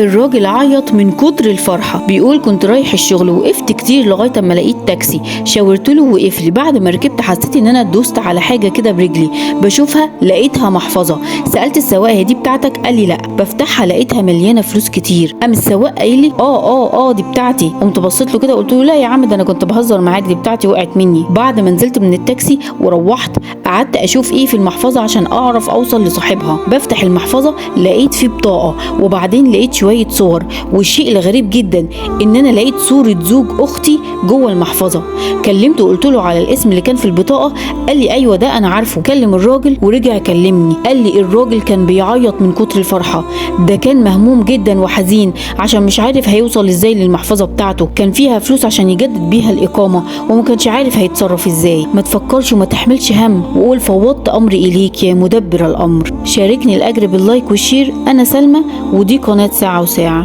الراجل عيط من كتر الفرحة، بيقول كنت رايح الشغل وقفت كتير لغاية اما لقيت تاكسي، شاورت له وقف لي. بعد ما ركبت حسيت ان انا دوست على حاجة كده برجلي، بشوفها لقيتها محفظة. سألت السواق هي دي بتاعتك؟ قال لي لا. بفتحها لقيتها مليانة فلوس كتير. قام السواق قايل لي اه دي بتاعتي. قمت بصيت له كده قلت له لا يا عم، ده انا كنت بهزر معاك، دي بتاعتي وقعت مني. بعد ما نزلت من التاكسي وروحت قعدت اشوف ايه في المحفظة عشان اعرف اوصل لصاحبها. بفتح المحفظة لقيت فيه بطاقة، وبعدين لقيت شوية صور. والشيء الغريب جدا ان انا لقيت صورة زوج اختي جوه المحفظة. كلمته وقلت له على الاسم اللي كان في البطاقة. قال لي ايوه ده انا عارفه. كلم الراجل ورجع كلمني، قال لي الراجل كان بيعيط من كتر الفرحة. ده كان مهموم جدا وحزين عشان مش عارف هيوصل ازاي للمحفظة بتاعته. كان فيها فلوس عشان يجدد بيها الإقامة وما كانش عارف هيتصرف ازاي. ما تفكرش وما تحملش هم وقول فوضت امري اليك يا مدبر الامر. شاركني الاجر باللايك والشير. انا سلمى ودي قناة ساعة وساعة.